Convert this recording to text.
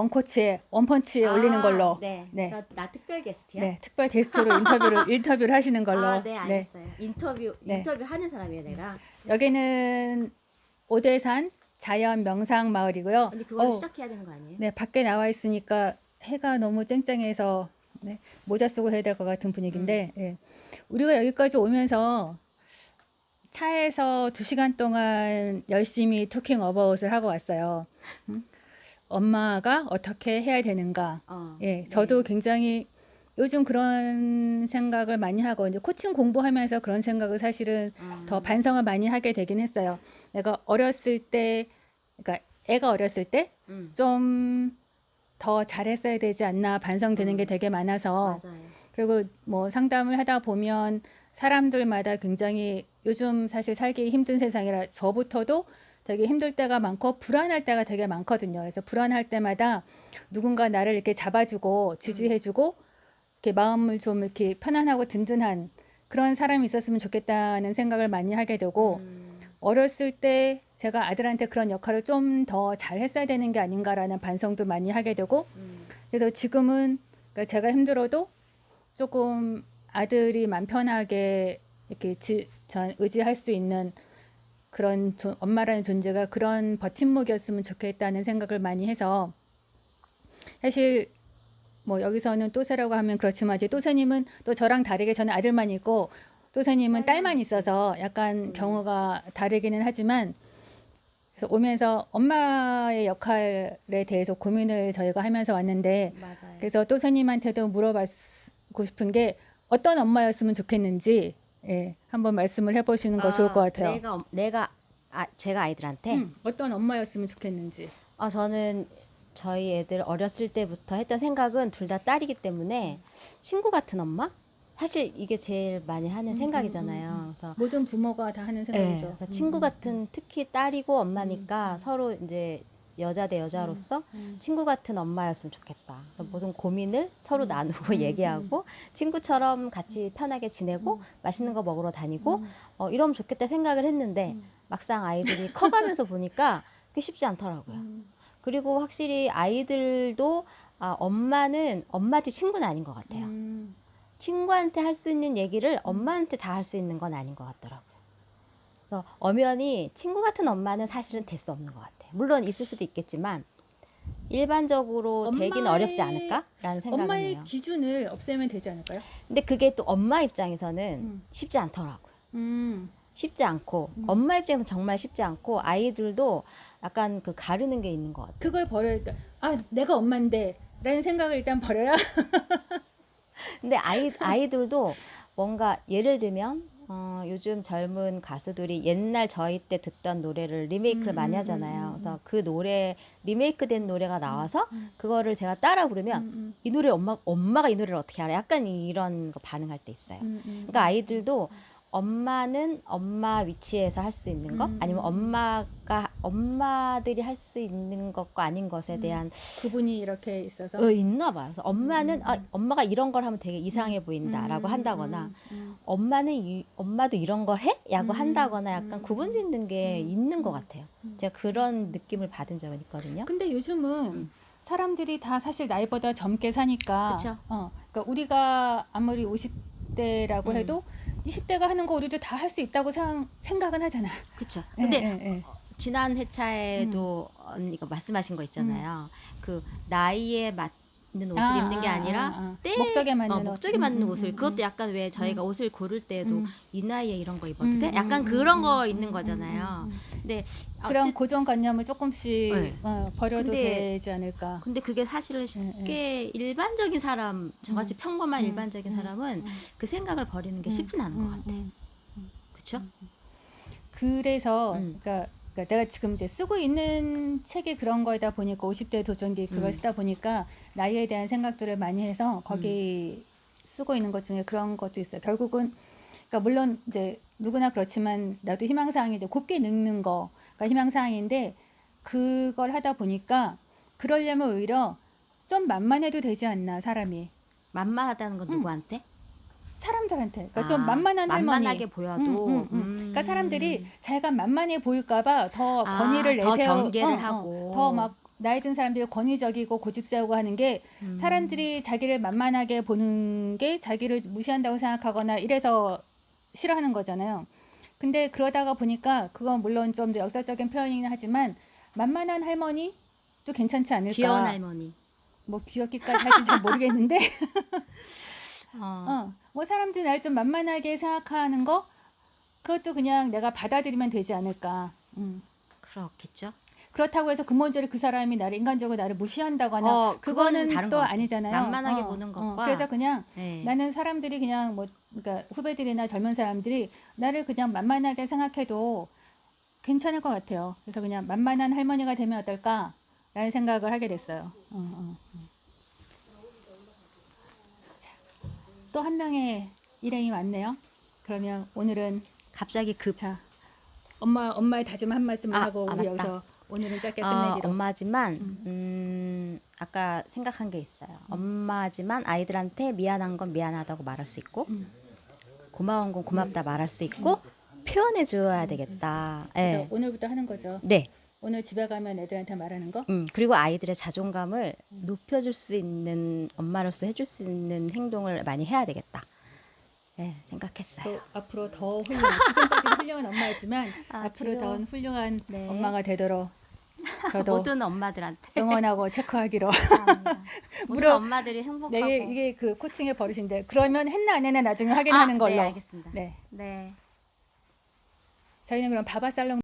원코치에 원펀치에 올리는 걸로. 네. 네. 나 특별 게스트요? 네, 특별 게스트로 인터뷰를 하시는 걸로. 네, 알겠어요. 인터뷰 네. 하는 사람이에요, 내가. 여기는 오대산 자연 명상 마을이고요. 근데 그걸로 시작해야 되는 거 아니에요? 네, 밖에 나와 있으니까 해가 너무 쨍쨍해서 네, 모자 쓰고 해야 될 것 같은 분위기인데, 예. 우리가 여기까지 오면서 차에서 2시간 동안 열심히 토킹 어바웃을 하고 왔어요. 엄마가 어떻게 해야 되는가. 예, 저도 굉장히 요즘 그런 생각을 많이 하고 이제 코칭 공부하면서 그런 생각을 사실은 더 반성을 많이 하게 되긴 했어요. 내가 어렸을 때, 그러니까 애가 어렸을 때 좀 더 잘했어야 되지 않나 반성되는 게 되게 많아서. 맞아요. 그리고 뭐 상담을 하다 보면 사람들마다 굉장히 요즘 사실 살기 힘든 세상이라 저부터도 되게 힘들 때가 많고 불안할 때가 되게 많거든요. 그래서 불안할 때마다 누군가 나를 이렇게 잡아주고 지지해주고 이렇게 마음을 좀 이렇게 편안하고 든든한 그런 사람이 있었으면 좋겠다는 생각을 많이 하게 되고 어렸을 때 제가 아들한테 그런 역할을 좀 더 잘했어야 되는 게 아닌가라는 반성도 많이 하게 되고 그래서 지금은 그러니까 제가 힘들어도 조금 아들이 마음 편하게 이렇게 의지할 수 있는 그런 엄마라는 존재가 그런 버팀목이었으면 좋겠다는 생각을 많이 해서 사실 뭐 여기서는 또새라고 하면 그렇지만 이제 또새님은 또 저랑 다르게 저는 아들만 있고 또새님은 딸만 있어서 약간 경우가 다르기는 하지만 그래서 오면서 엄마의 역할에 대해서 고민을 저희가 하면서 왔는데 맞아요. 그래서 또새님한테도 물어보고 싶은 게 어떤 엄마였으면 좋겠는지 예, 한번 말씀을 해보시는 거 좋을 것 같아요. 제가 아이들한테 어떤 엄마였으면 좋겠는지. 저는 저희 애들 어렸을 때부터 했던 생각은 둘 다 딸이기 때문에 친구 같은 엄마? 사실 이게 제일 많이 하는 생각이잖아요. 그래서 모든 부모가 다 하는 생각이죠. 그래서 친구 같은 특히 딸이고 엄마니까 서로 이제 여자 대 여자로서 친구 같은 엄마였으면 좋겠다. 그래서 모든 고민을 서로 나누고 얘기하고 친구처럼 같이 편하게 지내고 맛있는 거 먹으러 다니고 이러면 좋겠다 생각을 했는데 막상 아이들이 커가면서 보니까 그게 쉽지 않더라고요. 그리고 확실히 아이들도 엄마는 엄마지 친구는 아닌 것 같아요. 친구한테 할 수 있는 얘기를 엄마한테 다 할 수 있는 건 아닌 것 같더라고요. 그래서 엄연히 친구 같은 엄마는 사실은 될 수 없는 것 같아요. 물론 있을 수도 있겠지만 일반적으로 되기는 어렵지 않을까라는 생각을 엄마의 해요. 기준을 없애면 되지 않을까요? 근데 그게 또 엄마 입장에서는 쉽지 않더라고요. 쉽지 않고 엄마 입장에서는 정말 쉽지 않고 아이들도 약간 그 가르는 게 있는 것 같아요. 그걸 버려야 돼. 내가 엄마인데 라는 생각을 일단 버려야. 근데 아이들도 뭔가 예를 들면 요즘 젊은 가수들이 옛날 저희 때 듣던 노래를 리메이크를 많이 하잖아요. 그래서 그 노래 리메이크된 노래가 나와서 그거를 제가 따라 부르면 이 노래 엄마가 이 노래를 어떻게 알아? 약간 이런 거 반응할 때 있어요. 그러니까 아이들도 엄마는 엄마 위치에서 할 수 있는 것 아니면 엄마들이 할 수 있는 것과 아닌 것에 대한 구분이 이렇게 있어서 있나 봐요. 그래서 엄마는 엄마가 이런 걸 하면 되게 이상해 보인다라고 한다거나 엄마도 이런 걸 해? 라고 한다거나 약간 구분 짓는 게 있는 것 같아요. 제가 그런 느낌을 받은 적은 있거든요. 근데 요즘은 사람들이 다 사실 나이보다 젊게 사니까 그쵸. 그러니까 우리가 아무리 50대라고 해도 20대가 하는 거 우리도 다 할 수 있다고 생각은 하잖아. 그렇죠. 예, 근데 예. 지난 회차에도 언니가 말씀하신 거 있잖아요. 그 나이에 맞는 옷을 입는 게 아니라 때 목적에 맞는 목적에 맞는 옷을 그것도 약간 왜 저희가 옷을 고를 때도 이 나이에 이런 거 입어도 돼? 약간 그런 거 있는 거잖아요. 근데 그런 고정관념을 조금씩 네. 버려도 근데 되지 않을까. 근데 그게 사실은 쉽게 일반적인 사람, 저같이 평범한 일반적인 사람은 그 생각을 버리는 게 쉽진 않은 것 같아요. 그렇죠? 그래서 그러니까 내가 지금 이제 쓰고 있는 책이 그런 거다 보니까 50대 도전기 그걸 쓰다 보니까 나이에 대한 생각들을 많이 해서 거기 쓰고 있는 것 중에 그런 것도 있어요. 결국은 그러니까 물론 이제 누구나 그렇지만 나도 희망사항이 이제 곱게 늙는 거가 희망사항인데 그걸 하다 보니까 그러려면 오히려 좀 만만해도 되지 않나 사람이. 만만하다는 건 누구한테? 사람들한테. 그러니까 좀 만만한 할머니. 만만하게 보여도. 그러니까 사람들이 자기가 만만해 보일까봐 더 권위를 더 내세워, 경계를 하고. 더 막 나이 든 사람들이 권위적이고 고집세우고 하는 게 사람들이 자기를 만만하게 보는 게 자기를 무시한다고 생각하거나 이래서 싫어하는 거잖아요. 근데 그러다가 보니까 그건 물론 좀 더 역사적인 표현이긴 하지만 만만한 할머니도 괜찮지 않을까. 귀여운 할머니. 뭐 귀엽기까지 할지 잘 모르겠는데 어. 뭐 사람들이 날 좀 만만하게 생각하는 거 그것도 그냥 내가 받아들이면 되지 않을까. 그렇겠죠. 그렇다고 해서 근본적으로 그 사람이 나를 인간적으로 나를 무시한다거나 그거는 그거는 다른 또 것 같아. 아니잖아요. 만만하게 보는 것과 그래서 그냥 네. 나는 사람들이 그냥 뭐 그러니까 후배들이나 젊은 사람들이 나를 그냥 만만하게 생각해도 괜찮을 것 같아요. 그래서 그냥 만만한 할머니가 되면 어떨까라는 생각을 하게 됐어요. 또 한 명의 일행이 왔네요. 그러면 오늘은 갑자기 자 엄마의 다짐 한 말씀을 아, 하고 우리 맞다. 여기서 오늘은 짧게 끝내기로. 엄마지만 아까 생각한 게 있어요. 엄마지만 아이들한테 미안한 건 미안하다고 말할 수 있고 고마운 건 고맙다 말할 수 있고 표현해 줘야 되겠다. 그래서 네. 오늘부터 하는 거죠. 네. 오늘 집에 가면 애들한테 말하는 거. 그리고 아이들의 자존감을 높여줄 수 있는 엄마로서 해줄 수 있는 행동을 많이 해야 되겠다. 네, 생각했어요. 또 앞으로 더 훌륭한 지금까지 훌륭한 엄마였지만 앞으로 지금- 더 훌륭한 네. 엄마가 되도록 저도 모든 엄마들한테 응원하고 체크하기로. 감사합니다. 모든 물어- 엄마들이 행복하고. 네, 이게 그 코칭의 버릇인데 그러면 했나 안 했나 나중에 확인하는 걸로. 네, 알겠습니다. 네. 네. 저희는 그럼 바바살롱